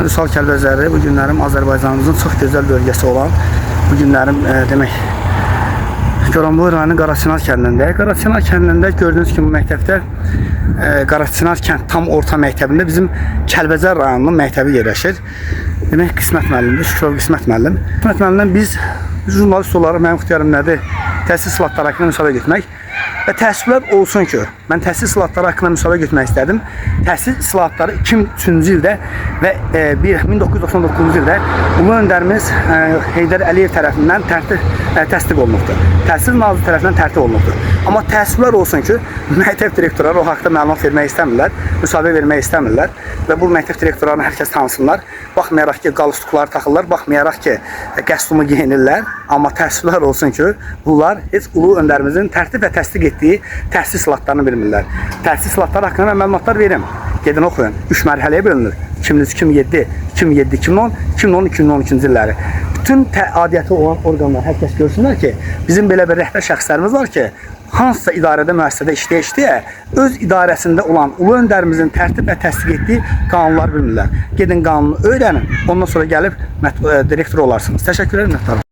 Mən Rüsal Kəlbəzərli, bu günlərim Azərbaycanımızın çox gözəl bölgəsi olan, bu günlərim demək, Goranboy rayonunun Qaraçınar kəndindəyik. Qaraçınar kəndində gördüyünüz kimi məktəbdə Qaraçınar kənd tam orta məktəbində bizim Kəlbəzər rayonunun məktəbi yerləşir. Demək, Qismət müəllimdir, Şükrov Qismət müəllim. Qismət müəllimdən biz jurnalist olaraq mənim ixtiyarım nədir? Təhsil sıhhatları haqqında müsahidə etmək və təəssüflər olsun ki, mən təhsil sıhhatları haqqında müsahidə etmək istədim. Təhsil sıhhatları 2003-cü ildə və 1999-cu ildə Ulu öndərimiz Heydər Əliyev tərəfindən təsdiq olunubdur. Təhsil naziri tərəfindən tərtib olunubdur. Amma təəssüflər olsun ki, məktəb direktorları o haqda məlumat vermək istəmirlər, müsahibə vermək istəmirlər və bu məktəb direktorlarını hər kəs tanısınlar. Baxmayaraq ki, qalstukları taxırlar, baxmayaraq ki, qəstumu geyinirlər, amma təəssüflər olsun ki, bunlar heç Ulu öndərimizin tərtib və təsdiq etdiyi təhsil sıhhatlarını bilmirlər. Təhsil sıhhatları haqqında məlumatlar verim. Gedin oxuyun. 3 mərhələyə bölünür. 2007, 2010, 2012-2013-cü illəri. Bütün aidiyyəti olan orqanlar hər kəs görsünlər ki, bizim belə bir rəhbər şəxslərimiz var ki, hansısa idarədə, müəssisədə işləyə-işləyə öz idarəsində olan Ulu öndərimizin tərtib və təsdiq etdiyi qanunlar bilmirlər. Gedin qanunu öyrənin, ondan sonra gəlib direktor olarsınız. Təşəkkür ederim.